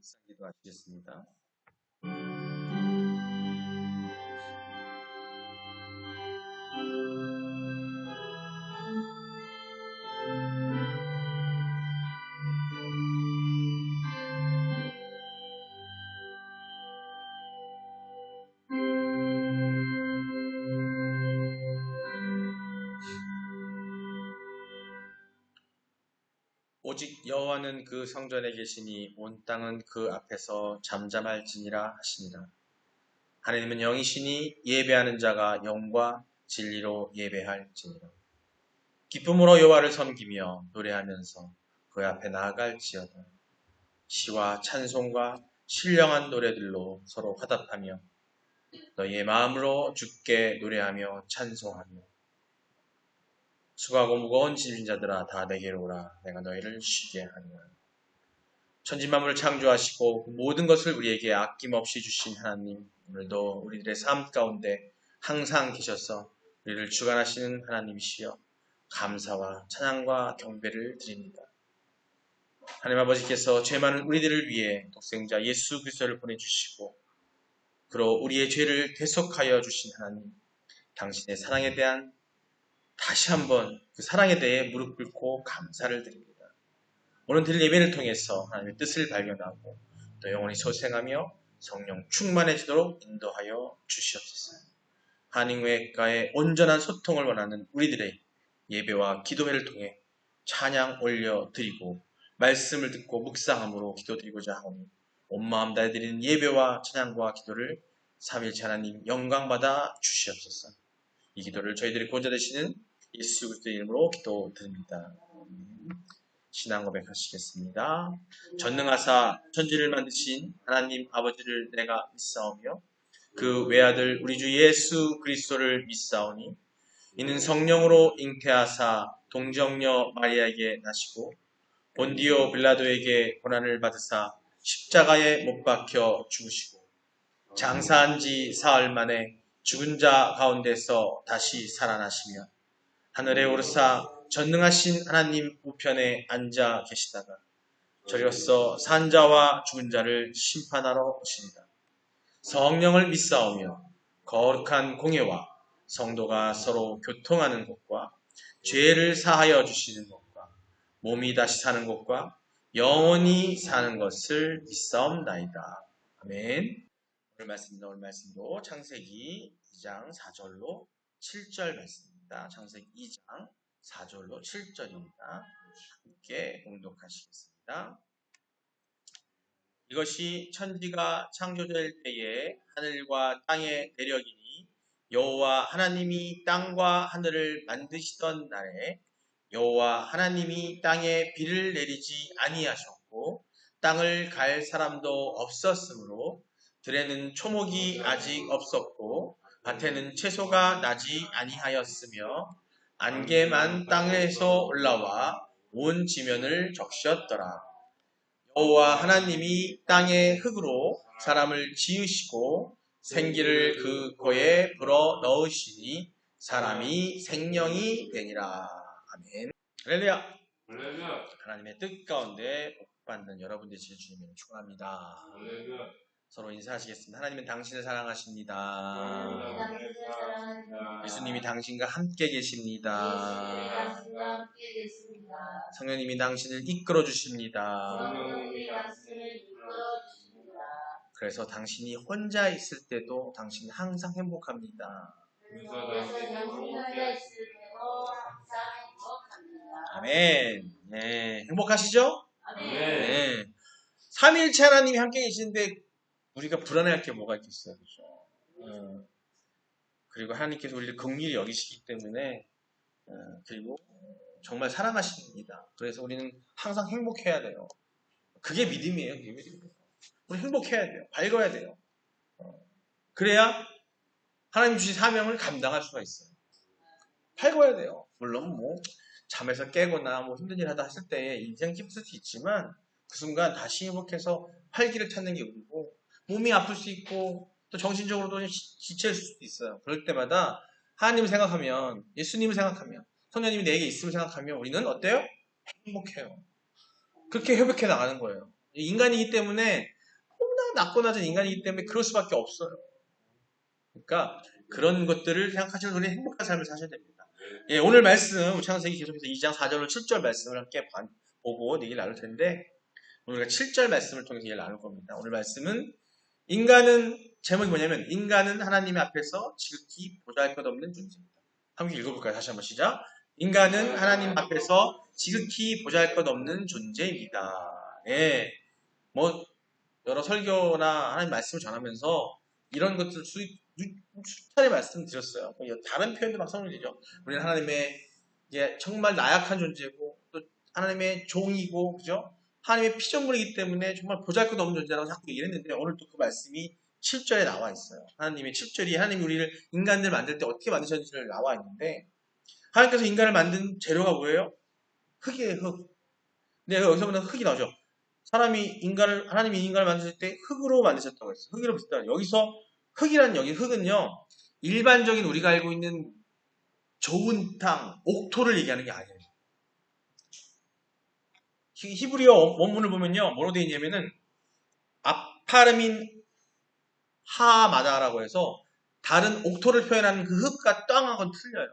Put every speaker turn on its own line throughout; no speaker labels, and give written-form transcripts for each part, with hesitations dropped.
묵상기도 하시겠습니다. 오직 여호와는 그 성전에 계시니 온 땅은 그 앞에서 잠잠할지니라 하시니라. 하나님은 영이시니 예배하는 자가 영과 진리로 예배할지니라. 기쁨으로 여호와를 섬기며 노래하면서 그 앞에 나아갈지어다. 시와 찬송과 신령한 노래들로 서로 화답하며 너희의 마음으로 주께 노래하며 찬송하며 수고하고 무거운 짐진 자들아 다 내게로 오라. 내가 너희를 쉬게 하리라. 천지만물을 창조하시고 모든 것을 우리에게 아낌없이 주신 하나님, 오늘도 우리들의 삶 가운데 항상 계셔서 우리를 주관하시는 하나님이시여 감사와 찬양과 경배를 드립니다. 하나님 아버지께서 죄 많은 우리들을 위해 독생자 예수 그리스도를 보내주시고 그로 우리의 죄를 대속하여 주신 하나님, 당신의 사랑에 대한 다시 한번 그 사랑에 대해 무릎 꿇고 감사를 드립니다. 오늘 드릴 예배를 통해서 하나님의 뜻을 발견하고 또 영원히 소생하며 성령 충만해지도록 인도하여 주시옵소서. 한인외과의 온전한 소통을 원하는 우리들의 예배와 기도회를 통해 찬양 올려드리고 말씀을 듣고 묵상함으로 기도드리고자 하오니 온 마음 다해 드리는 예배와 찬양과 기도를 삼위일체 하나님 영광받아 주시옵소서. 이 기도를 저희들의 구원자 되시는 예수 그리스도의 이름으로 기도드립니다. 신앙 고백하시겠습니다. 전능하사 천지를 만드신 하나님 아버지를 내가 믿사오며 그 외아들 우리 주 예수 그리스도를 믿사오니 이는 성령으로 잉태하사 동정녀 마리아에게 나시고 본디오 빌라도에게 고난을 받으사 십자가에 못 박혀 죽으시고 장사한 지 사흘 만에 죽은 자 가운데서 다시 살아나시며 하늘에 오르사 전능하신 하나님 우편에 앉아 계시다가 저리로서 산자와 죽은 자를 심판하러 오시리라. 성령을 믿사오며 거룩한 공예와 성도가 서로 교통하는 것과 죄를 사하여 주시는 것과 몸이 다시 사는 것과 영원히 사는 것을 믿사옵나이다. 아멘. 오늘 말씀도 창세기 2장 4절로 7절 말씀입니다. 창세기 2장 4절로 7절입니다. 함께 봉독하시겠습니다. 이것이 천지가 창조될 때에 하늘과 땅의 대력이니 여호와 하나님이 땅과 하늘을 만드시던 날에 여호와 하나님이 땅에 비를 내리지 아니하셨고 땅을 갈 사람도 없었으므로 들에는 초목이 아직 없었고 밭에는 채소가 나지 아니하였으며 안개만 땅에서 올라와 온 지면을 적셨더라. 여호와 하나님이 땅의 흙으로 사람을 지으시고 생기를 그 코에 불어 넣으시니 사람이 생명이 되니라. 아멘. 할렐루야. 하나님의 뜻 가운데 복받는 여러분 되시길 주님을 축원합니다. 서로 인사하시겠습니다. 하나님은 당신을 사랑하십니다. 예수님이 당신과 함께 계십니다. 성령님이 당신을 이끌어 주십니다. 그래서 당신이 혼자 있을 때도 당신은 항상 행복합니다. 아멘. 네, 행복하시죠? 네. 삼위일체 하나님이 함께 계시는데 우리가 불안해할 게 뭐가 있겠어요, 그렇죠? 그리고 하나님께서 우리를 긍휼히 여기시기 때문에 그리고 정말 사랑하십니다. 그래서 우리는 항상 행복해야 돼요. 그게 믿음이에요. 그게 믿음이에요. 우리 행복해야 돼요. 밝아야 돼요. 그래야 하나님 주신 사명을 감당할 수가 있어요. 밝아야 돼요. 물론 뭐 잠에서 깨거나 뭐 힘든 일 하다 했을 때 인생 힘들 수 있지만 그 순간 다시 행복해서 활기를 찾는 게 우리고 몸이 아플 수 있고 또 정신적으로도 지칠 수도 있어요. 그럴 때마다 하나님을 생각하면 예수님을 생각하면 성령님이 내게 있음을 생각하면 우리는 어때요? 행복해요. 그렇게 회복해 나가는 거예요. 인간이기 때문에 너무나 낮고 낮은 인간이기 때문에 그럴 수밖에 없어요. 그러니까 그런 것들을 생각하시면 우리 행복한 삶을 사셔야 됩니다. 예, 오늘 말씀 창세기 계속해서 2장 4절로 7절 말씀을 함께 보고 얘기를 나눌 텐데 오늘 우리가 7절 말씀을 통해서 얘기를 나눌 겁니다. 오늘 말씀은 인간은 제목이 뭐냐면 인간은 하나님 앞에서 지극히 보잘것없는 존재입니다. 함께 읽어볼까요? 다시 한번 시작. 인간은 하나님 앞에서 지극히 보잘것없는 존재입니다. 예, 뭐 여러 설교나 하나님 말씀을 전하면서 이런 것들 수차례 말씀드렸어요. 다른 표현도 막 사용되죠. 우리는 하나님의 이제 정말 나약한 존재고 또 하나님의 종이고 그죠? 하나님의 피조물이기 때문에 정말 보잘것없는 존재라고 자꾸 얘기했는데 오늘 또 그 말씀이 7절에 나와 있어요. 하나님의 7절이 하나님이 우리를 인간들 만들 때 어떻게 만드셨는지를 나와 있는데 하나님께서 인간을 만든 재료가 뭐예요? 흙이에요, 흙. 근데 여기서 보면 흙이 나오죠. 하나님이 인간을 만드실 때 흙으로 만드셨다고 했어요. 흙으로 만드셨다. 여기서 흙이란 여기 흙은요, 일반적인 우리가 알고 있는 좋은 땅, 옥토를 얘기하는 게 아니에요. 히브리어 원문을 보면요, 뭐로 되어 있냐면은, 아파르민 하마다라고 해서, 다른 옥토를 표현하는 그 흙과 땅하고는 틀려요.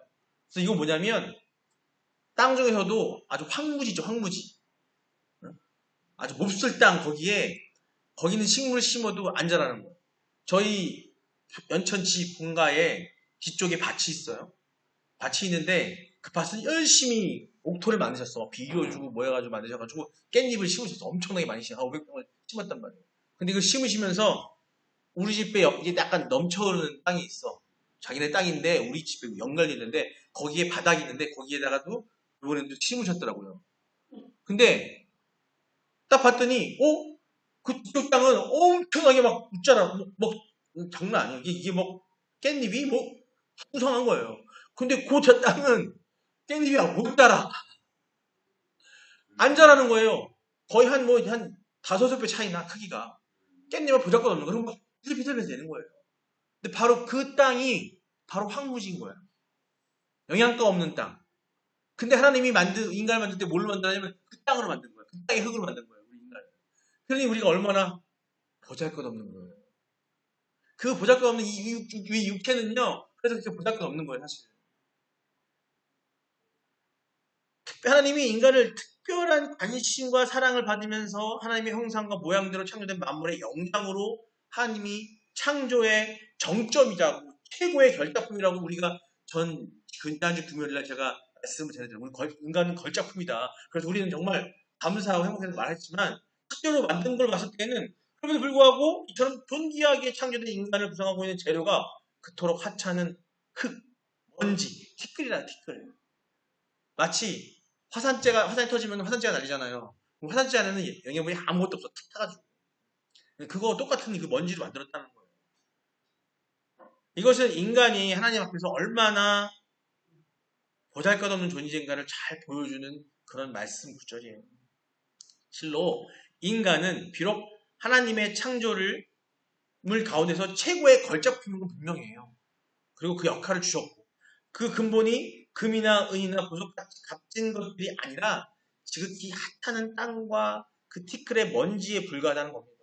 그래서 이거 뭐냐면, 땅 중에서도 아주 황무지죠, 황무지. 아주 몹쓸 땅, 거기는 식물을 심어도 안 자라는 거예요. 저희 연천지 본가에 뒤쪽에 밭이 있어요. 밭이 있는데 그 밭은 열심히 옥토를 만드셨어. 비료주고 뭐 해가지고 만드셔가지고 깻잎을 심으셨어. 엄청나게 많이 심어. 500평을 심었단 말이에요. 근데 이걸 심으시면서 우리 집에 이게 약간 넘쳐흐르는 땅이 있어. 자기네 땅인데 우리 집에 연결이 있는데 거기에 바닥이 있는데 거기에다가도 이번에도 심으셨더라고요. 근데 딱 봤더니 그쪽 땅은 엄청나게 막 웃자라 뭐 장난 아니에요. 이게 뭐 깻잎이 뭐 풍성한 거예요. 근데 그 땅은 깻잎이 못 자라. 안 자라는 거예요. 거의 한 5배 차이나 크기가. 깻잎은 보잘것없는 거. 그럼 막 비틀비틀해서 되는 거예요. 근데 바로 그 땅이 바로 황무지인 거예요. 영양가 없는 땅. 근데 하나님이 인간을 만들 때 뭘로 만드냐면 그 땅으로 만든 거예요. 그 땅의 흙으로 만든 거예요. 우리 인간을. 그러니 우리가 얼마나 보잘것없는 거예요. 그 보잘것없는 이 육체는요. 그래서 그렇게 보잘것없는 거예요. 사실. 하나님이 인간을 특별한 관심과 사랑을 받으면서 하나님의 형상과 모양대로 창조된 만물의 영장으로 하나님이 창조의 정점이라고 최고의 결작품이라고 우리가 지난주 금요일날 제가 말씀을 전해드렸어요. 인간은 걸작품이다. 그래서 우리는 정말 감사하고 행복해서 말했지만 실제로 만든 걸 봤을 때는 그럼에도 불구하고 이처럼 존귀하게 창조된 인간을 구성하고 있는 재료가 그토록 하찮은 흙, 먼지, 티끌이라 티끌. 마치 화산이 터지면 화산재가 날리잖아요. 화산재 안에는 영양분이 아무것도 없어. 툭 타가지고. 그거 똑같은 그 먼지로 만들었다는 거예요. 이것은 인간이 하나님 앞에서 얼마나 보잘것없는 존재인가를 잘 보여주는 그런 말씀 구절이에요. 실로 인간은 비록 하나님의 창조를 물 가운데서 최고의 걸작품인 건 분명해요. 그리고 그 역할을 주셨고 그 근본이 금이나 은이나 보석 값진 것들이 아니라 지극히 핫하는 땅과 그 티끌의 먼지에 불과하다는 겁니다.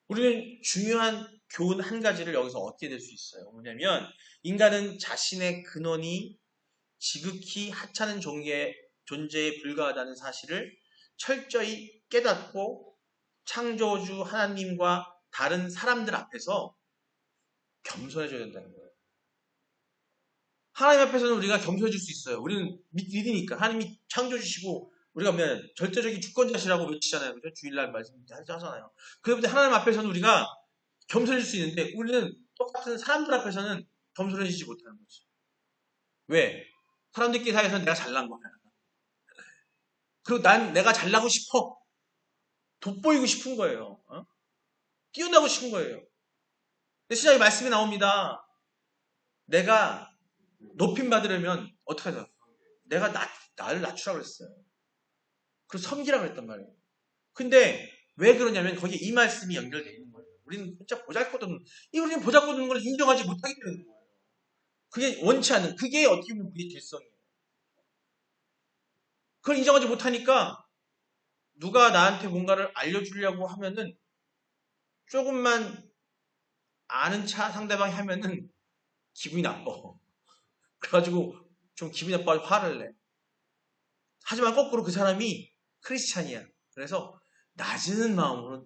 우리는 중요한 교훈 한 가지를 여기서 얻게 될 수 있어요. 뭐냐면 인간은 자신의 근원이 지극히 하찮은 존재에 불과하다는 사실을 철저히 깨닫고 창조주 하나님과 다른 사람들 앞에서 겸손해져야 된다는 거예요. 하나님 앞에서는 우리가 겸손해질 수 있어요. 우리는 믿으니까 하나님이 창조주시고 우리가 절대적인 주권자시라고 외치잖아요. 그죠? 주일날 말씀하잖아요. 그런데 하나님 앞에서는 우리가 겸손해질 수 있는데 우리는 똑같은 사람들 앞에서는 겸손해지지 못하는 거지. 왜? 사람들끼리 사이에서는 내가 잘난 거야. 그리고 내가 잘나고 싶어. 돋보이고 싶은 거예요. 뛰어나고 싶은 거예요. 근데 시작에 말씀이 나옵니다. 내가 높임 받으려면 어떻게 하죠? 내가 나를 낮추라고 그랬어요. 그리고 섬기라고 했단 말이에요. 근데 왜 그러냐면 거기에 이 말씀이 연결되어 있는 거예요. 우리는 진짜 우리는 보잘것없는 걸 인정하지 못하기 때문인 거예요. 그게 원치 않는, 그게 어떻게 보면 우리의 질성이에요. 그걸 인정하지 못하니까 누가 나한테 뭔가를 알려주려고 하면은 조금만 아는 차 상대방이 하면은 기분이 나빠. 그래가지고 좀 기분이 나빠서 화를 내. 하지만 거꾸로 그 사람이 크리스찬이야. 그래서 낮아지는 마음으로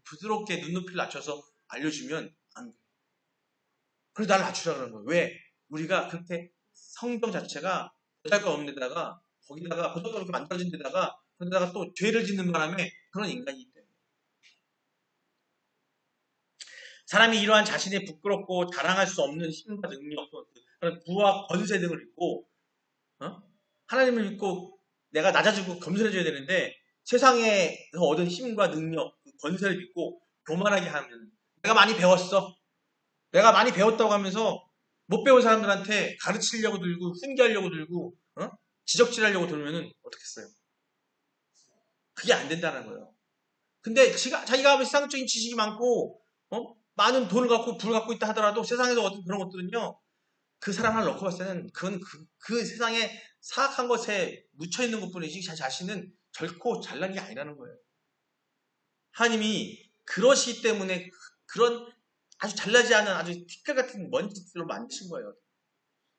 부드럽게 눈높이를 낮춰서 알려주면 안 돼. 그래서 날 낮추라 그러는 거예요. 왜? 우리가 그렇게 성경 자체가 보잘것 없는 데다가 거기다가 보잘것 없게 만들어진 데다가 그러다가 또 죄를 짓는 바람에 그런 인간이기 때문에 사람이 이러한 자신의 부끄럽고 자랑할 수 없는 힘과 능력, 그런 부와 권세 등을 믿고 하나님을 믿고 내가 낮아지고 겸손해져야 되는데 세상에서 얻은 힘과 능력, 권세를 믿고 교만하게 하면 내가 많이 배웠어. 내가 많이 배웠다고 하면서 못 배운 사람들한테 가르치려고 들고 훈계하려고 들고 지적질하려고 들면은 어떻겠어요? 그게 안 된다는 거예요. 근데 자기가 세상적인 지식이 많고 많은 돈을 갖고 부를 갖고 있다 하더라도 세상에서 얻은 그런 것들은요. 그 사람 하나 놓고 봤을 때는 그건 그 세상에 사악한 것에 묻혀있는 것뿐이지 자신은 결코 잘난 게 아니라는 거예요. 하나님이 그러시기 때문에 그런 아주 잘나지 않은 아주 티끌 같은 먼지들로 만드신 거예요.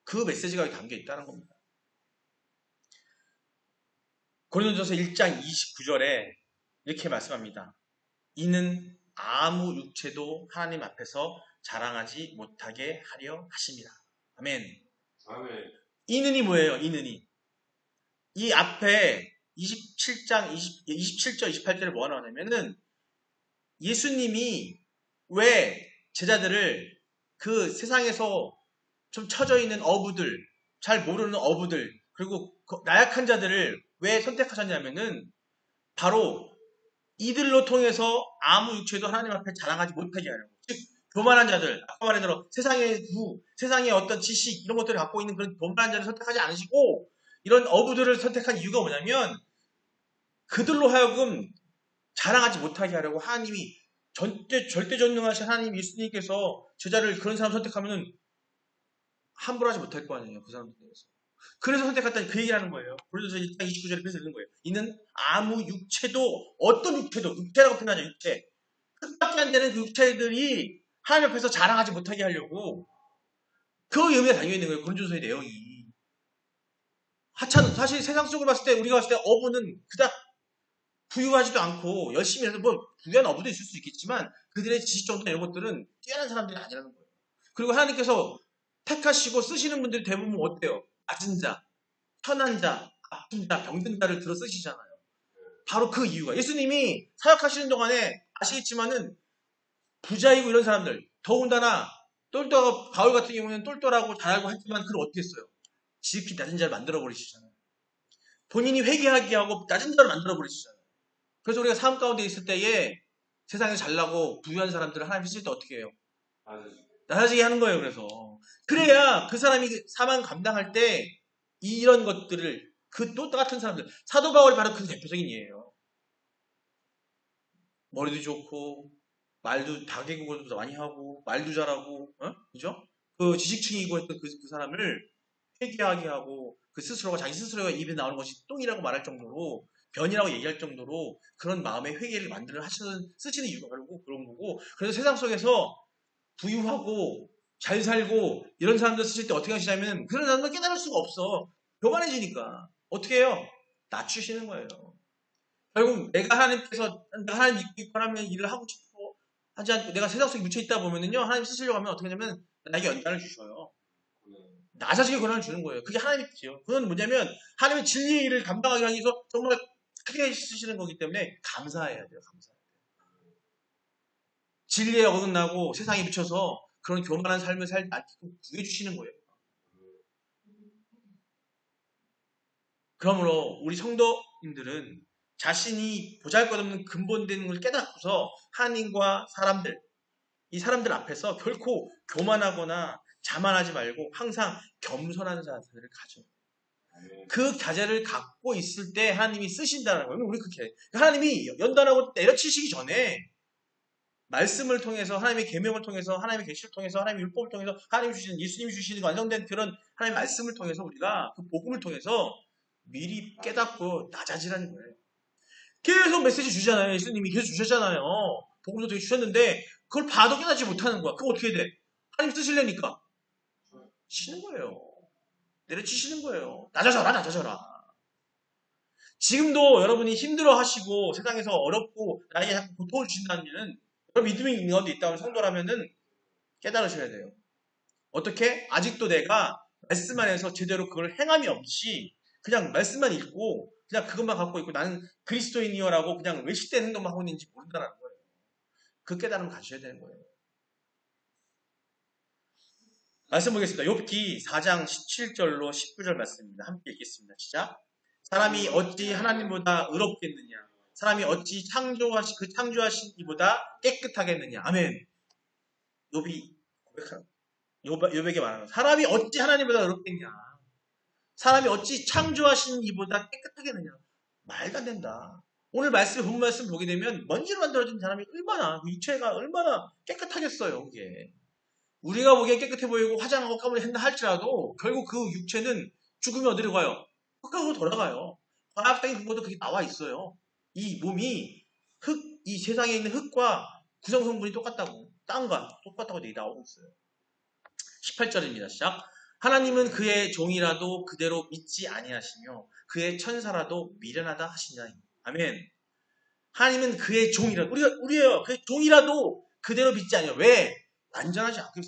그 메시지가 여기 담겨 있다는 겁니다. 고린도전서 1장 29절에 이렇게 말씀합니다. 이는 아무 육체도 하나님 앞에서 자랑하지 못하게 하려 하십니다. 아멘.
아멘.
이는이 뭐예요? 이는이. 이 앞에 27절, 28절에 뭐가 나오냐면은 예수님이 왜 제자들을 그 세상에서 좀 처져 있는 어부들, 잘 모르는 어부들, 그리고 나약한 자들을 왜 선택하셨냐면은 바로 이들로 통해서 아무 육체도 하나님 앞에 자랑하지 못하게 하려고. 즉, 교만한 자들, 아까 말한 대로 세상의 어떤 지식, 이런 것들을 갖고 있는 그런 교만한 자를 선택하지 않으시고, 이런 어부들을 선택한 이유가 뭐냐면, 그들로 하여금 자랑하지 못하게 하려고 하나님이 절대전능하신 하나님 예수님께서 제자를 그런 사람 선택하면은 함부로 하지 못할 거 아니에요. 그 사람들 대해서. 그래서 선택했다 그 얘기를 하는 거예요. 고린도서 1장 29절에 그래서 읽는 거예요. 이는 아무 육체도 어떤 육체도 육체라고 표현하죠. 육체. 뜻밖에 안 되는 그 육체들이 하나님 앞에서 자랑하지 못하게 하려고 그 의미가 담겨 있는 거예요. 고린도서의 내용이. 하찮은 사실 세상적으로 봤을 때 우리가 봤을 때 어부는 그닥 부유하지도 않고 열심히 해서 뭐 부유한 어부도 있을 수 있겠지만 그들의 지식 정도나 이런 것들은 뛰어난 사람들이 아니라는 거예요. 그리고 하나님께서 택하시고 쓰시는 분들이 대부분 어때요? 낮은 자, 편한 자, 아픈 자, 병든 자를 들어 쓰시잖아요. 바로 그 이유가 예수님이 사역하시는 동안에 아시겠지만은 부자이고 이런 사람들 더군다나 똘똘하고 바울 같은 경우는 똘똘하고 잘하고 했지만 그걸 어떻게 했어요? 지극히 낮은 자를 만들어 버리시잖아요. 본인이 회개하게 하고 낮은 자를 만들어 버리시잖아요. 그래서 우리가 삶 가운데 있을 때에 세상에 잘나고 부유한 사람들을 하나님 쓰실 때 어떻게 해요? 낮아지게 하는 거예요. 그래서 그래야 그 사람이 사망 감당할 때 이런 것들을 그 또 같은 사람들 사도 바울이 바로 그 대표적인 예예요. 머리도 좋고 말도 다개국어도 많이 하고 말도 잘하고 그죠? 그 지식층이고 했던 그 사람을 회개하게 하고 그 스스로가 자기 스스로가 입에 나오는 것이 똥이라고 말할 정도로 변이라고 얘기할 정도로 그런 마음의 회개를 만들어 쓰시는 이유가 바로 그런 거고 그래서 세상 속에서 부유하고 잘 살고 이런 사람들 쓰실 때 어떻게 하시냐면 그런 사람들 깨달을 수가 없어. 교만해지니까 어떻게 해요? 낮추시는 거예요. 결국 내가 하나님 믿고 있고 하나님의 일을 하고 싶고 하지 않고 내가 세상 속에 묻혀 있다 보면은요 하나님 쓰시려고 하면 어떻게 하냐면 나에게 연단을 주셔요. 낮아지게 권한을 주는 거예요. 그게 하나님의 뜻이에요. 그건 뭐냐면 하나님의 진리의 일을 감당하기 위해서 정말 크게 쓰시는 거기 때문에 감사해야 돼요. 감사해야 돼요. 진리에 어긋나고 세상에 묻혀서 그런 교만한 삶을 살지 않게끔 구해주시는 거예요. 그러므로 우리 성도님들은 자신이 보잘것없는 근본되는 걸 깨닫고서 하나님과 사람들, 이 사람들 앞에서 결코 교만하거나 자만하지 말고 항상 겸손한 자세를 가져요. 그 자세를 갖고 있을 때 하나님이 쓰신다는 거예요. 우리 그렇게 하나님이 연단하고 내려치시기 전에 말씀을 통해서 하나님의 계명을 통해서 하나님의 계시를 통해서 하나님의 율법을 통해서 하나님 주시는 예수님이 주시는 완성된 그런 하나님의 말씀을 통해서 우리가 그 복음을 통해서 미리 깨닫고 낮아지라는 거예요. 계속 메시지 주잖아요. 예수님이 계속 주셨잖아요. 복음도 되게 주셨는데 그걸 봐도 깨닫지 못하는 거야. 그거 어떻게 돼? 하나님 쓰실래니까 치는 거예요. 내려치시는 거예요. 낮아져라, 낮아져라. 지금도 여러분이 힘들어 하시고 세상에서 어렵고 나에게 자꾸 고통을 주신다는 일은 여러분 믿음이 있는 가운데 있다고 성도라면은 깨달으셔야 돼요. 어떻게? 아직도 내가 말씀 안에서 제대로 그걸 행함이 없이 그냥 말씀만 읽고 그냥 그것만 갖고 있고 나는 그리스도인이여라고 그냥 외식된 행동만 하고 있는지 모른다는 거예요. 그 깨달음 가지셔야 되는 거예요. 말씀 보겠습니다. 욥기 4장 17절로 19절 말씀입니다. 함께 읽겠습니다. 시작. 사람이 어찌 하나님보다 의롭겠느냐? 사람이 어찌 창조하신 이보다 깨끗하겠느냐? 아멘. 욥이 고백하는 욥에게 말하는 사람이 어찌 하나님보다 의롭겠냐? 사람이 어찌 창조하신 이보다 깨끗하겠느냐? 말도 안 된다. 오늘 본 말씀 보게 되면 먼지로 만들어진 사람이 얼마나 그 육체가 얼마나 깨끗하겠어요. 그게 우리가 보기엔 깨끗해 보이고 화장하고 까무리 한다 할지라도 결국 그 육체는 죽으면 어디로 가요? 흙으로 돌아가요. 과학적인 근거도 그게 나와 있어요. 이 몸이 이 세상에 있는 흙과 구성 성분이 똑같다고, 땅과 똑같다고 얘기 나오고 있어요. 18절입니다. 시작. 하나님은 그의 종이라도 그대로 믿지 아니하시며 그의 천사라도 미련하다 하시냐. 아멘. 하나님은 그의 종이라도 우리예요. 그의 종이라도 그대로 믿지 아니하요. 왜? 완전하지 않고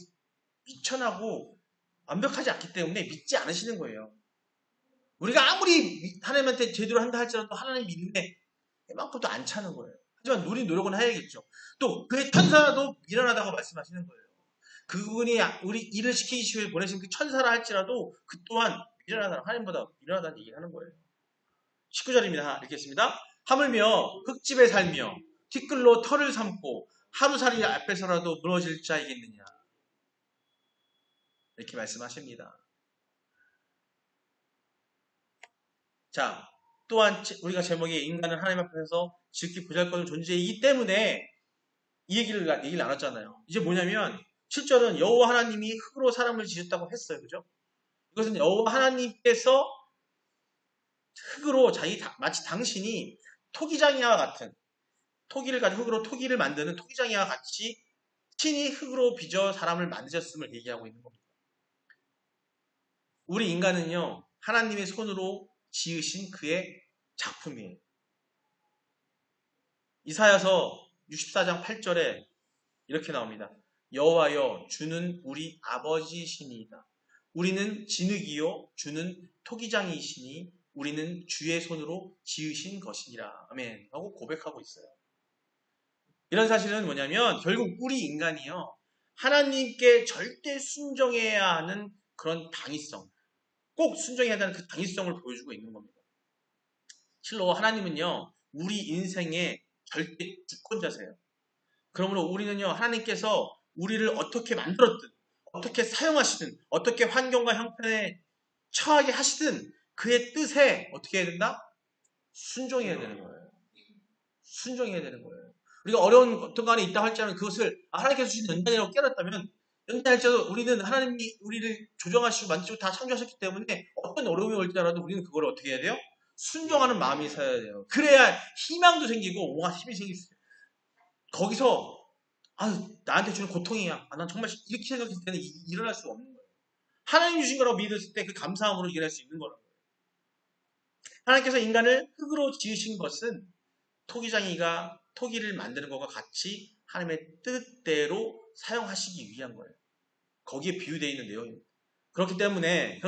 미천하고 완벽하지 않기 때문에 믿지 않으시는 거예요. 우리가 아무리 하나님한테 제대로 한다 할지라도 하나님 믿는데 이만큼도 안 차는 거예요. 하지만 우리 노력은 해야겠죠. 또 그의 천사라도 미련하다고 말씀하시는 거예요. 그분이 우리 일을 시키기 위해 보내신 그 천사라 할지라도 그 또한 미련하다, 하나님보다 미련하다는 얘기를 하는 거예요. 19절입니다. 읽겠습니다. 하물며 흙집에 살며 티끌로 털을 삼고 하루살이 앞에서라도 무너질 자이겠느냐. 이렇게 말씀하십니다. 자, 또한 우리가 제목이 인간은 하나님 앞에서 지극히 보잘것없는 존재이기 때문에 이 얘기를 나눴잖아요. 이제 뭐냐면 7절은 여호와 하나님이 흙으로 사람을 지었다고 했어요. 그죠? 이것은 여호와 하나님께서 흙으로 마치 당신이 토기장이와 같은 토기를 가지고 흙으로 토기를 만드는 토기장이와 같이 친히 흙으로 빚어 사람을 만드셨음을 얘기하고 있는 겁니다. 우리 인간은요, 하나님의 손으로 지으신 그의 작품이에요. 이사야서 64장 8절에 이렇게 나옵니다. 여호와여 주는 우리 아버지시니이다. 우리는 진흙이요 주는 토기장이시니 우리는 주의 손으로 지으신 것이니라. 아멘. 하고 고백하고 있어요. 이런 사실은 뭐냐면 결국 우리 인간이요. 하나님께 절대 순종해야 하는 그런 당위성. 꼭 순종해야 하는 그 당위성을 보여주고 있는 겁니다. 실로 하나님은요. 우리 인생의 절대 주권자세요. 그러므로 우리는요. 하나님께서 우리를 어떻게 만들었든 어떻게 사용하시든 어떻게 환경과 형편에 처하게 하시든 그의 뜻에 어떻게 해야 된다? 순종해야 되는 거예요. 순종해야 되는 거예요. 우리가 어려운 어떤 간에 있다 할지라도 그것을 하나님께서 주신 연단이라고 깨닫다면 연단할지라도 우리는 하나님이 우리를 조정하시고 만지고 다 창조하셨기 때문에 어떤 어려움이 올지라도 우리는 그걸 어떻게 해야 돼요? 순종하는 마음이 있어야 돼요. 그래야 희망도 생기고 뭔가 힘이 생길 수 있어요. 거기서 나한테 주는 고통이야. 난 정말 이렇게 생각했을 때는 일어날 수 없는 거예요. 하나님 주신 거라고 믿었을 때 그 감사함으로 일어날 수 있는 거라고요. 하나님께서 인간을 흙으로 지으신 것은 토기장이가 토기를 만드는 것과 같이 하나님의 뜻대로 사용하시기 위한 거예요. 거기에 비유되어 있는 내용입니다. 그렇기 때문에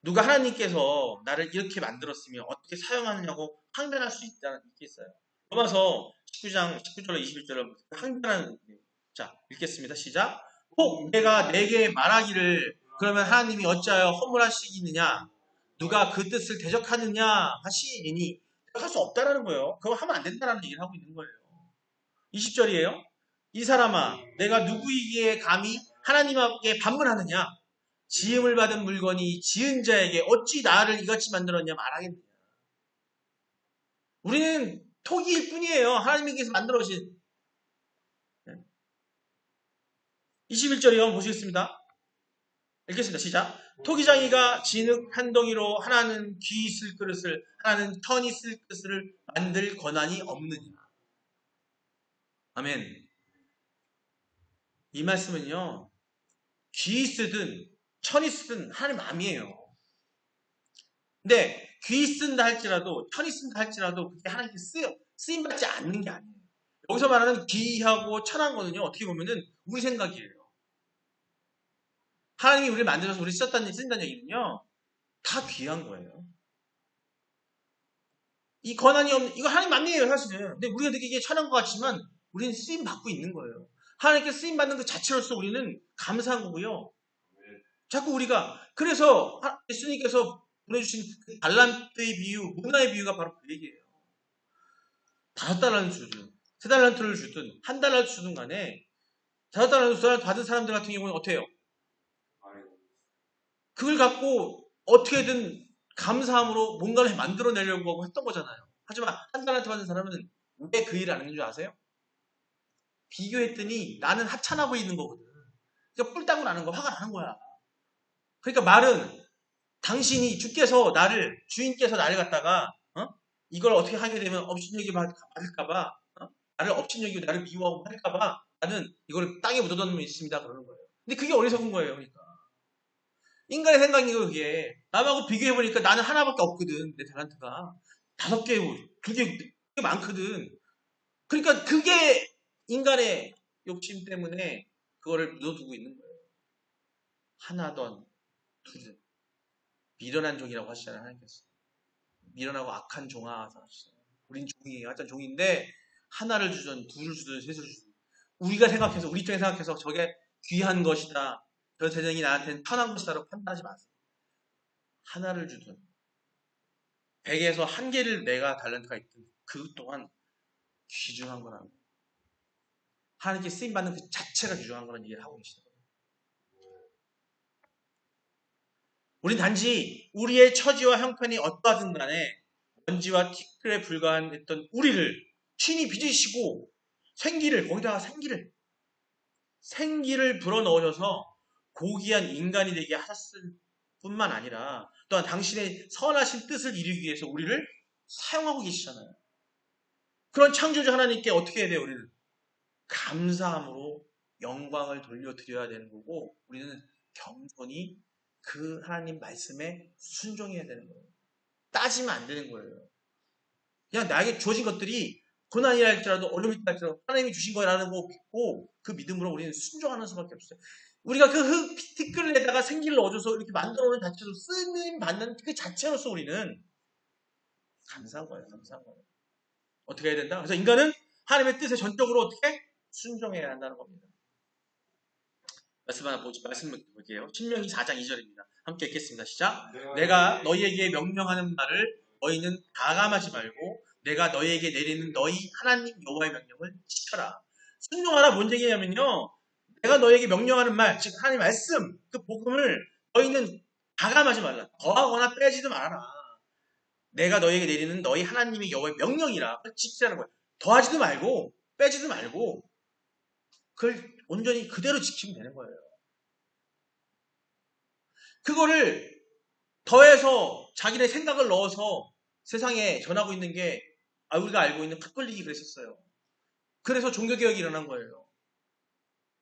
누가 하나님께서 나를 이렇게 만들었으면 어떻게 사용하느냐고 항변할 수 있겠어요. 로마서 19장 19절로 21절을 항변하는. 자, 읽겠습니다. 시작. 혹 내가 내게 말하기를 그러면 하나님이 어찌하여 허물하시겠느냐? 누가 그 뜻을 대적하느냐 하시니 할 수 없다라는 거예요. 그거 하면 안 된다라는 얘기를 하고 있는 거예요. 20절이에요. 이 사람아 내가 누구이기에 감히 하나님께 반문하느냐? 지음을 받은 물건이 지은 자에게 어찌 나를 이같이 만들었냐 말하겠느냐. 우리는 토기일 뿐이에요. 하나님께서 만들어주신. 21절이요. 보시겠습니다. 읽겠습니다. 시작. 토기장이가 진흙 한 덩이로 하나는 귀 있을 그릇을 하나는 턴 있을 그릇을 만들 권한이 없느냐. 아멘. 이 말씀은요. 귀 있으든 천 있으든 하나님 마음이에요. 근데 귀 쓴다 할지라도 천이 쓴다 할지라도 그게 하나님께 쓰임받지 않는 게 아니에요. 여기서 말하는 귀하고 천한 거는요. 어떻게 보면은 우리 생각이에요. 하나님이 우리를 만들어서 우리 쓴다는 얘기는요. 다 귀한 거예요. 이 권한이 없는, 이거 하나님 맘이에요, 사실은. 근데 우리가 느끼기에 천한 것 같지만 우리는 쓰임 받고 있는 거예요. 하나님께 쓰임 받는 그 자체로서 우리는 감사한 거고요. 자꾸 우리가, 그래서 예수님께서 보내주신 그 달란트의 비유, 문화의 비유가 바로 그 얘기예요. 5달란트 주든, 3달란트를 주든, 1달란트 주든 간에 5달란트 받은 사람들 같은 경우는 어때요? 그걸 갖고 어떻게든 감사함으로 뭔가를 만들어내려고 하고 했던 거잖아요. 하지만 1달란트 받은 사람은 왜 그 일을 안 했는 줄 아세요? 비교했더니 나는 하찮아 보이는 거거든. 그러니까 뿔따고 나는 거야. 화가 나는 거야. 그러니까 말은 당신이 주인께서 나를 갖다가 이걸 어떻게 하게 되면 업신여기 받을까봐 나를 업신여기고 나를 미워하고 할까봐 나는 이걸 땅에 묻어놓으면 있습니다. 그러는 거예요. 근데 그게 어리석은 거예요. 그러니까 인간의 생각이고 그게 남하고 비교해보니까 나는 하나밖에 없거든. 내 달란트가 5개, 2개 꽤 많거든. 그러니까 그게 인간의 욕심 때문에 그거를 묻어두고 있는 거예요. 하나던 둘은 미련한 종이라고 하시잖아요. 하나님께서 미련하고 악한 종아 하셨어요. 우린 종이에요. 하여튼 종인데 하나를 주든 둘을 주든 셋을 주든 우리가 생각해서 우리 입장에 생각해서 저게 귀한 것이다. 저 재능이 나한테는 편한 것이다라고 판단하지 마세요. 하나를 주든 100에서 1개를 내가 달란트가 있든 그 또한 귀중한 거라는 거예요. 하나님께 쓰임받는 그 자체가 귀중한 거라는 얘기를 하고 계시는 거예요. 우린 단지 우리의 처지와 형편이 어떠하든 간에 먼지와 티끌에 불과했던 우리를 친히 빚으시고 거기다가 생기를 불어넣으셔서 고귀한 인간이 되게 하셨을 뿐만 아니라 또한 당신의 선하신 뜻을 이루기 위해서 우리를 사용하고 계시잖아요. 그런 창조주 하나님께 어떻게 해야 돼요? 우리는 감사함으로 영광을 돌려드려야 되는 거고 우리는 겸손히 그 하나님 말씀에 순종해야 되는 거예요. 따지면 안 되는 거예요. 그냥 나에게 주어진 것들이 고난이라 할지라도 어려움이 있다 할지라도 하나님이 주신 거라는 거 믿고 그 믿음으로 우리는 순종하는 수밖에 없어요. 우리가 그 티끌을 내다가 생기를 얻어서 이렇게 만들어놓은 자체로 쓰임 받는 그 자체로서 우리는 감사한 거예요. 감사한 거예요. 어떻게 해야 된다? 그래서 인간은 하나님의 뜻에 전적으로 어떻게 순종해야 한다는 겁니다. 말씀 볼게요. 신명기 4장 2절입니다. 함께 읽겠습니다. 시작. 내가 너희에게 명령하는 말을 너희는 가감하지 말고 내가 너희에게 내리는 너희 하나님 여호와의 명령을 지켜라. 순종하라 뭔 얘기냐면요. 내가 너희에게 명령하는 말, 즉 하나님 말씀, 그 복음을 너희는 가감하지 말라. 더하거나 빼지도 말아라. 내가 너희에게 내리는 너희 하나님의 여호와의 명령이라. 지키라는 거예요. 더하지도 말고 빼지도 말고 그걸 온전히 그대로 지키면 되는 거예요. 그거를 더해서 자기네 생각을 넣어서 세상에 전하고 있는 게 우리가 알고 있는 카톨릭이 그랬었어요. 그래서 종교개혁이 일어난 거예요.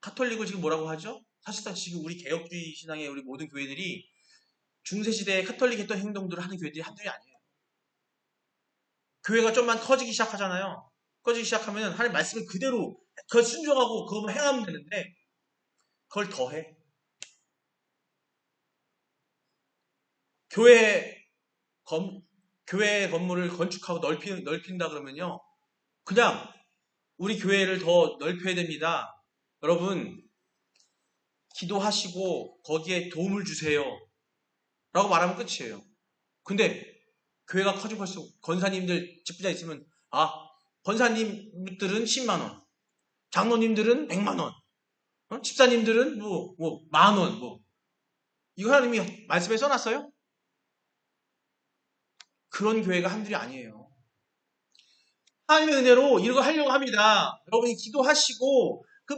카톨릭을 지금 뭐라고 하죠? 사실상 지금 우리 개혁주의 신앙의 우리 모든 교회들이 중세시대에 카톨릭 했던 행동들을 하는 교회들이 한둘이 아니에요. 교회가 좀만 커지기 시작하잖아요. 커지기 시작하면 하나님 말씀을 그대로 그걸 순종하고 그것만 행하면 되는데 그걸 더해. 교회 건물을 건축하고 넓힌다 그러면요. 그냥 우리 교회를 더 넓혀야 됩니다. 여러분 기도하시고 거기에 도움을 주세요. 라고 말하면 끝이에요. 근데 교회가 커지고 권사님들 집부자 있으면 권사님들은 10만원, 장로님들은 100만원, 집사님들은 만원, 이거 하나님이 말씀에 써놨어요? 그런 교회가 한둘이 아니에요. 하나님의 은혜로 이런 거 하려고 합니다. 여러분이 기도하시고 그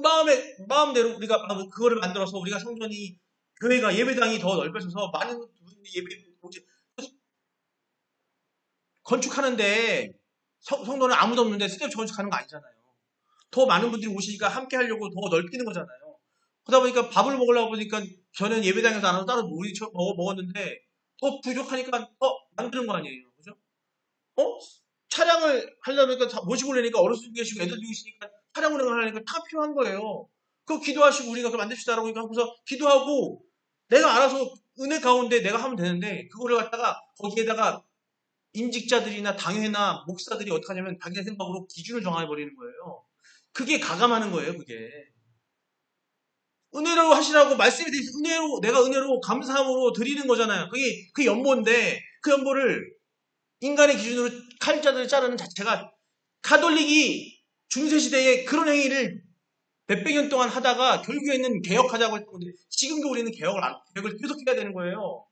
마음대로 우리가 그거를 만들어서 우리가 성전이 교회가 예배당이 더 넓혀져서 많은 분들이 예배 건축하는데 성도는 아무도 없는데 쓸데없이 건축하는 거 아니잖아요. 더 많은 분들이 오시니까 함께 하려고 더 넓히는 거잖아요. 그러다 보니까 밥을 먹으려고 보니까 저는 예배당에서 안 하고 따로 우리 먹었는데 더 부족하니까 더 만드는 거 아니에요. 그죠? 어? 차량을 하려면 모시고 오려니까 어르신도 계시고 애들도 계시니까 차량 운행을 하려니까 다 필요한 거예요. 그거 기도하시고 우리가 그 만듭시다라고 하고서 기도하고 내가 알아서 은혜 가운데 내가 하면 되는데 그거를 갖다가 거기에다가 임직자들이나 당회나 목사들이 어떻게 하냐면 자기네 생각으로 기준을 정해버리는 거예요. 그게 가감하는 거예요, 그게. 은혜로 하시라고 말씀이 돼 있어. 내가 은혜로 감사함으로 드리는 거잖아요. 그게 그 연보인데 그 연보를 인간의 기준으로 칼자를 자르는 자체가 가톨릭이 중세시대에 그런 행위를 몇백 년 동안 하다가 결국에는 개혁하자고 했던 건데 지금도 우리는 개혁을 계속해야 되는 거예요.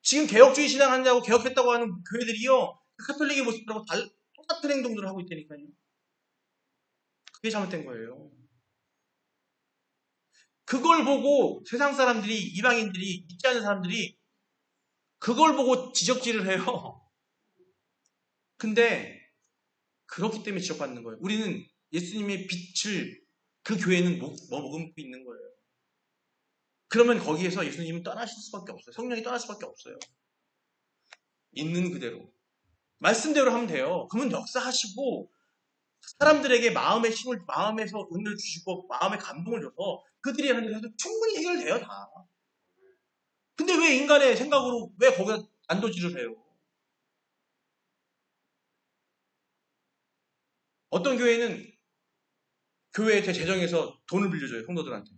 지금 개혁주의 신앙 한다고 개혁했다고 하는 교회들이요. 그 카톨릭의 모습하고 똑같은 행동들을 하고 있다니까요. 그게 잘못된 거예요. 그걸 보고 세상 사람들이, 이방인들이, 믿지 않는 사람들이 그걸 보고 지적질을 해요. 근데 그렇기 때문에 지적받는 거예요. 우리는 예수님의 빛을 그 교회는 머금고 있는 거예요. 그러면 거기에서 예수님은 떠나실 수밖에 없어요. 성령이 떠날 수밖에 없어요. 있는 그대로. 말씀대로 하면 돼요. 그러면 역사하시고 사람들에게 마음의 힘을, 마음에서 은혜를 주시고 마음의 감동을 줘서 그들이 하는 일에서 충분히 해결돼요, 다. 근데 왜 인간의 생각으로 왜 거기다 난도질을 해요? 어떤 교회는 교회 재정에서 돈을 빌려줘요, 성도들한테.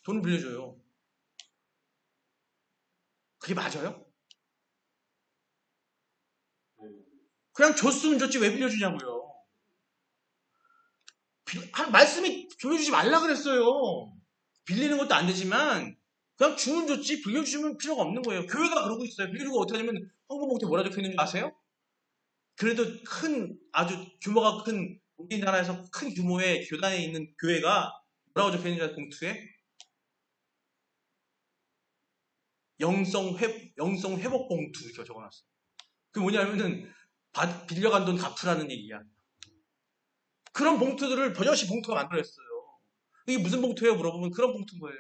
돈을 빌려줘요. 그게 맞아요? 그냥 줬으면 줬지 왜 빌려주냐고요. 말씀이 빌려주지 말라 그랬어요. 빌리는 것도 안 되지만 그냥 주면 줬지 빌려주면 필요가 없는 거예요. 교회가 그러고 있어요. 빌리고 어떻게 하냐면 홍보봉투에 뭐라 적혀 있는 거 아세요? 그래도 아주 규모가 큰 우리나라에서 큰 규모의 교단에 있는 교회가 뭐라고 적혀 있는지 봉투에? 영성 회복 봉투 이렇게 적어놨어요. 그게 뭐냐면은 빌려간 돈 갚으라는 얘기야. 그런 봉투들을 버젓이 봉투가 만들어냈어요. 이게 무슨 봉투예요? 물어보면 그런 봉투인 거예요.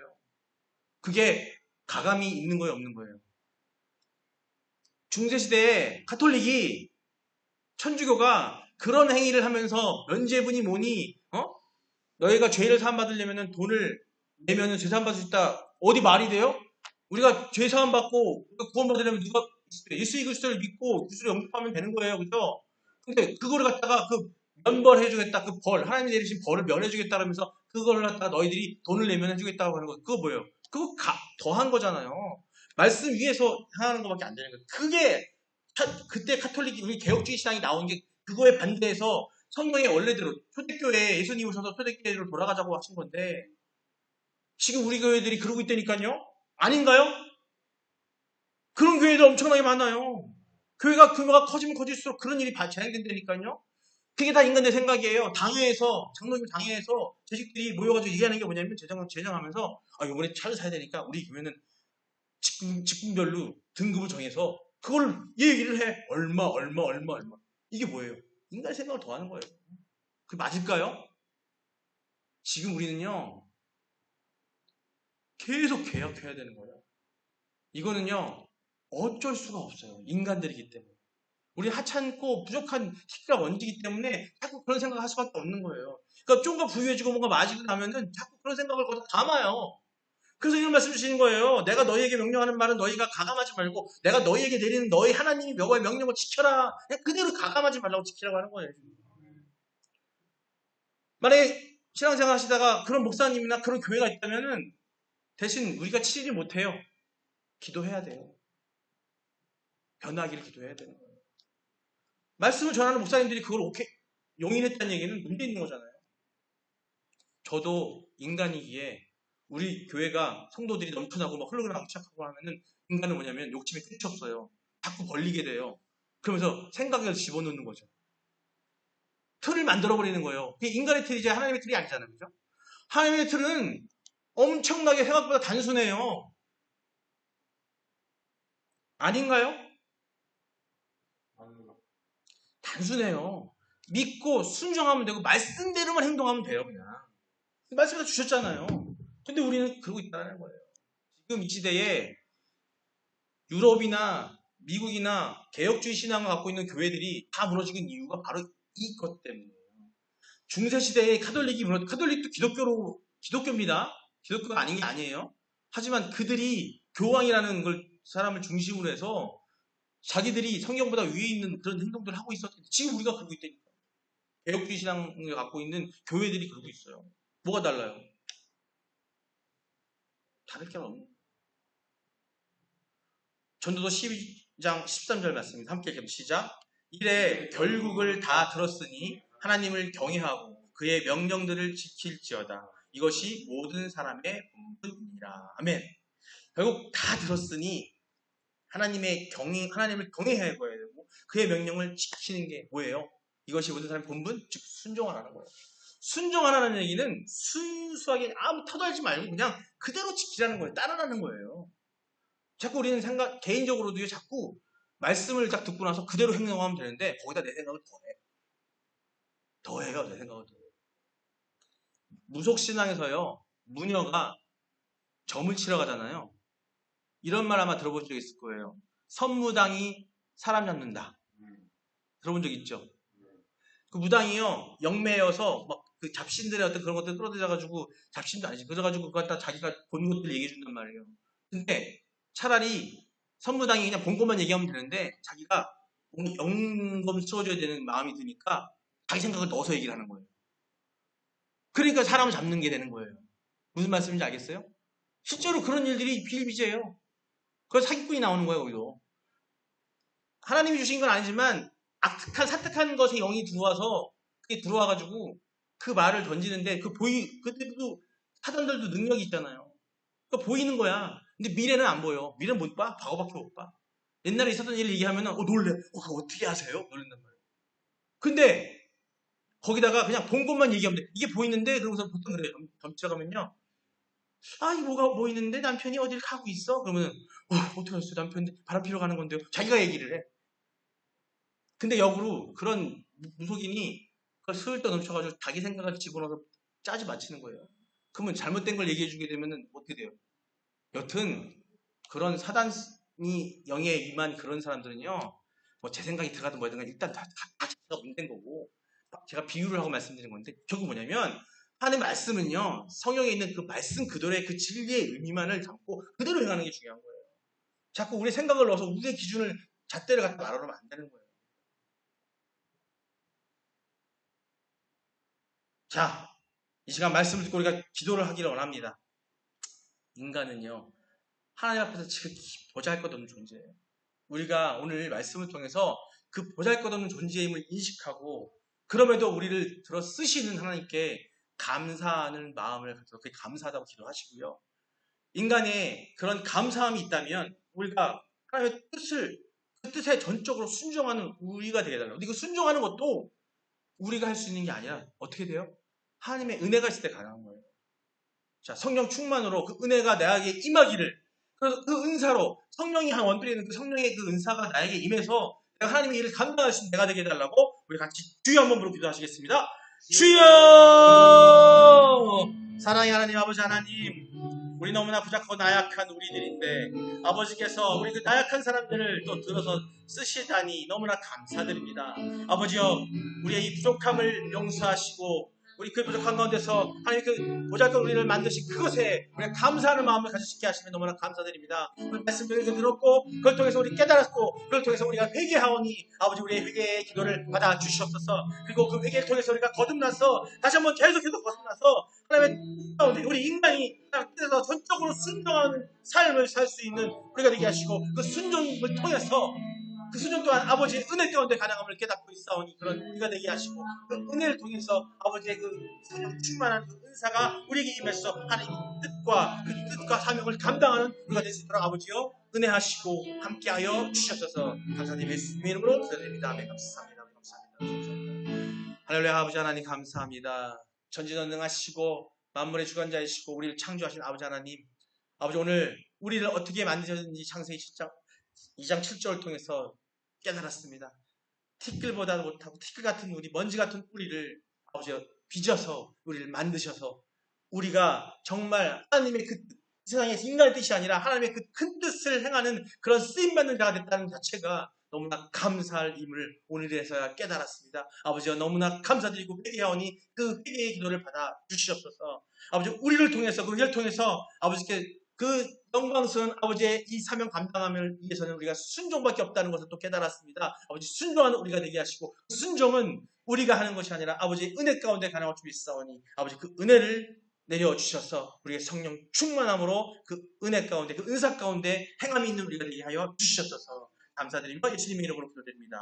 그게 가감이 있는 거예요, 없는 거예요? 중세시대에 가톨릭이 천주교가 그런 행위를 하면서 면죄분이 뭐니? 너희가 죄를 사함받으려면 돈을 내면 죄 사함받을 수 있다. 어디 말이 돼요? 우리가 죄 사함받고 구원받으려면 누가 예수 그리스도를 믿고 구주를 영접하면 되는 거예요. 그죠? 근데 그거를 갖다가 면벌해주겠다. 그 벌, 하나님이 내리신 벌을 면해주겠다 그러면서 그걸 갖다가 너희들이 돈을 내면 해주겠다고 하는 거. 그거 뭐예요? 그거 더한 거잖아요. 말씀 위에서 하는 것밖에 안 되는 거예요. 그게 그때 카톨릭이 우리 개혁주의 신앙이 나온 게 그거에 반대해서 성경의 원래대로 초대교회에 예수님 오셔서 초대교회로 돌아가자고 하신 건데 지금 우리 교회들이 그러고 있다니까요. 아닌가요? 그런 교회도 엄청나게 많아요. 교회가 규모가 커지면 커질수록 그런 일이 진행된다니까요. 그게 다 인간의 생각이에요. 장로님 당회에서 재직들이 모여가지고 얘기하는 게 뭐냐면 재정하면서 이번에 차를 사야 되니까 우리 교회는 직분별로 등급을 정해서 그걸 얘기를 해. 얼마. 이게 뭐예요? 인간의 생각을 더하는 거예요. 그게 맞을까요? 지금 우리는요. 계속 개혁해야 되는 거예요. 이거는요. 어쩔 수가 없어요. 인간들이기 때문에. 우리 하찮고 부족한 희가 원지기 때문에 자꾸 그런 생각을 할 수밖에 없는 거예요. 그러니까 좀 더 부유해지고 뭔가 많아지고 나면은 자꾸 그런 생각을 거기서 담아요. 그래서 이런 말씀 주시는 거예요. 내가 너희에게 명령하는 말은 너희가 가감하지 말고 내가 너희에게 내리는 너희 하나님이 여호와의 명령을 지켜라. 그냥 그대로 가감하지 말라고 지키라고 하는 거예요. 만약에 신앙생활 하시다가 그런 목사님이나 그런 교회가 있다면은 대신 우리가 치지 못해요. 기도해야 돼요. 변하기를 기도해야 되는 거예요. 말씀을 전하는 목사님들이 그걸 오케이 용인했다는 얘기는 문제 있는 거잖아요. 저도 인간이기에 우리 교회가 성도들이 넘쳐나고 막 홀로그램 시작하고 하면은 인간은 뭐냐면 욕심이 끝이 없어요. 자꾸 벌리게 돼요. 그러면서 생각을 집어넣는 거죠. 틀을 만들어버리는 거예요. 그게 인간의 틀이지 하나님의 틀이 아니잖아요. 그죠? 하나님의 틀은 엄청나게 생각보다 단순해요. 아닌가요? 단순해요. 믿고 순종하면 되고 말씀대로만 행동하면 돼요. 그냥 말씀을 주셨잖아요. 근데 우리는 그러고 있다는 거예요. 지금 이 시대에 유럽이나 미국이나 개혁주의 신앙을 갖고 있는 교회들이 다 무너지는 이유가 바로 이것 때문이에요. 중세시대에 카톨릭도 기독교입니다. 기독교가 아닌 게 아니에요. 하지만 그들이 교황이라는 걸 사람을 중심으로 해서 자기들이 성경보다 위에 있는 그런 행동들을 하고 있었는데 지금 우리가 그러고 있다니까. 개혁주의 신앙을 갖고 있는 교회들이 그러고 있어요. 뭐가 달라요? 다를 게 없는. 전도서 12장 13절 말씀입니다. 함께 읽겠습니다. 시작. 이래 결국을 다 들었으니 하나님을 경외하고 그의 명령들을 지킬지어다. 이것이 모든 사람의 본분이라. 아멘. 결국 다 들었으니 하나님을 경외해야 되고 그의 명령을 지키는 게 뭐예요? 이것이 모든 사람의 본분? 즉 순종하라는 거예요. 순종하라는 얘기는 순수하게 아무 터덜지 말고 그냥 그대로 지키라는 거예요. 따르라는 거예요. 자꾸 우리는 개인적으로도 자꾸 말씀을 딱 듣고 나서 그대로 행동하면 되는데 거기다 내 생각을 더해. 더해요, 내 생각을 더해. 무속신앙에서요, 무녀가 점을 치러 가잖아요. 이런 말 아마 들어본 적 있을 거예요. 선무당이 사람 잡는다. 들어본 적 있죠? 그 무당이요, 영매여서 막 그 잡신들의 어떤 그런 것들 끌어들여가지고, 잡신도 아니지. 그래가지고 그거 갖다 자기가 본 것들 얘기해준단 말이에요. 근데 차라리 선무당이 그냥 본 것만 얘기하면 되는데 자기가 영검 써줘야 되는 마음이 드니까 자기 생각을 넣어서 얘기를 하는 거예요. 그러니까 사람을 잡는 게 되는 거예요. 무슨 말씀인지 알겠어요? 실제로 그런 일들이 비일비재해요. 그래서 사기꾼이 나오는 거예요, 거기도. 하나님이 주신 건 아니지만 사특한 것에 영이 들어와서 그게 들어와가지고 그 말을 던지는데 그때도 사단들도 능력이 있잖아요. 그러니까 보이는 거야. 근데 미래는 안 보여. 미래는 못 봐? 과거밖에 못 봐. 옛날에 있었던 일을 얘기하면 놀래. 그거 어떻게 아세요? 놀란단 말이에요. 근데 거기다가 그냥 본 것만 얘기하면 돼. 이게 보이는데 그러고서 보통 그래요. 점치러가면요. 이게 뭐가 보이는데 남편이 어딜 가고 있어? 그러면 어떻게 알았어요? 남편 바람 피러 가는 건데요. 자기가 얘기를 해. 근데 역으로 그런 무속인이 그걸 슬쩍 넘쳐가지고 자기 생각을 집어넣어서 짜지 마치는 거예요. 그러면 잘못된 걸 얘기해 주게 되면 어떻게 돼요? 여튼 그런 사단이 영에 임한 그런 사람들은요. 뭐 제 생각이 들어가든 뭐든 일단 다 자체가 문제인 거고 제가 비유를 하고 말씀드린 건데 결국 뭐냐면 하나님의 말씀은요. 성경에 있는 그 말씀 그대로의 그 진리의 의미만을 담고 그대로 행하는 게 중요한 거예요. 자꾸 우리 생각을 넣어서 우리의 기준을 잣대를 갖다 말하면 안 되는 거예요. 자, 이 시간 말씀을 듣고 우리가 기도를 하기를 원합니다. 인간은요. 하나님 앞에서 지금 보잘것없는 존재예요. 우리가 오늘 말씀을 통해서 그 보잘것없는 존재임을 인식하고 그럼에도 우리를 들어 쓰시는 하나님께 감사하는 마음을 가져서 그게 감사하다고 기도하시고요. 인간의 그런 감사함이 있다면 우리가 하나님의 그 뜻에 전적으로 순종하는 우리가 되게 달라요. 근데 그 순종하는 것도 우리가 할 수 있는 게 아니라 어떻게 돼요? 하나님의 은혜가 있을 때 가능한 거예요. 자, 성령 충만으로 그 은혜가 나에게 임하기를 그래서 그 은사로 성령이 한 원들이 있는 그 성령의 그 은사가 나에게 임해서 내가 하나님의 일을 감당할 수 있는 내가 되게 해달라고 우리 같이 주여 한번 부르고 기도하시겠습니다. 주여! 사랑의 하나님 아버지 하나님 우리 너무나 부족하고 나약한 우리들인데 아버지께서 우리 그 나약한 사람들을 또 들어서 쓰시다니 너무나 감사드립니다. 아버지여 우리의 이 부족함을 용서하시고 우리 그 부족한 가운데서 하나님 그 보잘것 우리를 만드신 그것에 우리가 감사하는 마음을 가지시게 하시면 너무나 감사드립니다. 오늘 말씀을 들었고 그걸 통해서 우리 깨달았고 그걸 통해서 우리가 회개하오니 아버지 우리의 회개의 기도를 받아 주시옵소서. 그리고 그 회개를 통해서 우리가 거듭나서 다시 한번 계속해서 거듭나서 하나님의 가운데 우리 인간이 그래서 전적으로 순종하는 삶을 살 수 있는 우리가 되게 하시고 그 순종을 통해서 그 수준 또한 아버지의 은혜 가운데 가능함을 깨닫고 있사오니 그런 우리가 되게 하시고 그 은혜를 통해서 아버지의 그 사명 충만한 그 은사가 우리에게 임해서 하나님의 뜻과 사명을 감당하는 우리가 될 수 있도록 아버지여 은혜하시고 함께하여 주셔서 감사드리며 예수님의 이름으로 기도드립니다. 아멘. 감사합니다. 할렐루야. 아버지 하나님 감사합니다. 전지전능하시고 만물의 주관자이시고 우리를 창조하신 아버지 하나님, 아버지 오늘 우리를 어떻게 만드셨는지 창세기 2장 7절을 통해서 깨달았습니다. 티끌보다 못하고 티끌 같은 우리, 먼지 같은 뿌리를 아버지 빚어서 우리를 만드셔서 우리가 정말 하나님의 그 세상에서 인간의 뜻이 아니라 하나님의 그 큰 뜻을 행하는 그런 쓰임받는 자가 됐다는 자체가 너무나 감사할 임을 오늘에서야 깨달았습니다. 아버지가 너무나 감사드리고 회개하오니 그 회개의 기도를 받아 주시옵소서. 아버지 우리를 통해서 그 회를 통해서 아버지께 그 영광스러운 아버지의 이 사명 감당함을 위해서는 우리가 순종밖에 없다는 것을 또 깨달았습니다. 아버지 순종하는 우리가 되게 하시고 순종은 우리가 하는 것이 아니라 아버지의 은혜 가운데 가능할 줄 믿사오니 아버지 그 은혜를 내려주셔서 우리의 성령 충만함으로 그 은혜 가운데 그 은사 가운데 행함이 있는 우리가 되게 하여 주시옵소서. 감사드립니다. 예수님의 이름으로 기도드립니다.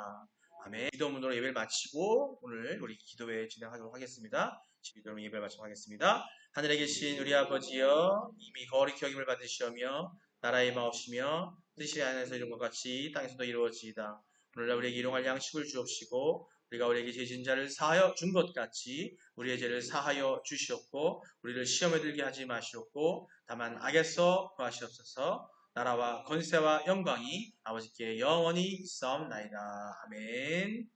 아멘. 기도문으로 예배를 마치고 오늘 우리 기도회 진행하도록 하겠습니다. 기도문 예배를 마치도록 하겠습니다. 하늘에 계신 우리 아버지여, 이미 거룩히 여김을 받으시오며 나라의 마옵시며 뜻이 하늘에서 이룬 것 같이 땅에서도 이루어지이다. 오늘날 우리에게 일용할 양식을 주옵시고 우리가 우리에게 죄진 자를 사하여 준 것 같이 우리의 죄를 사하여 주시옵고 우리를 시험에 들게 하지 마시옵고 다만 악에서 구하시옵소서. 나라와 권세와 영광이 아버지께 영원히 있사옵나이다. 아멘.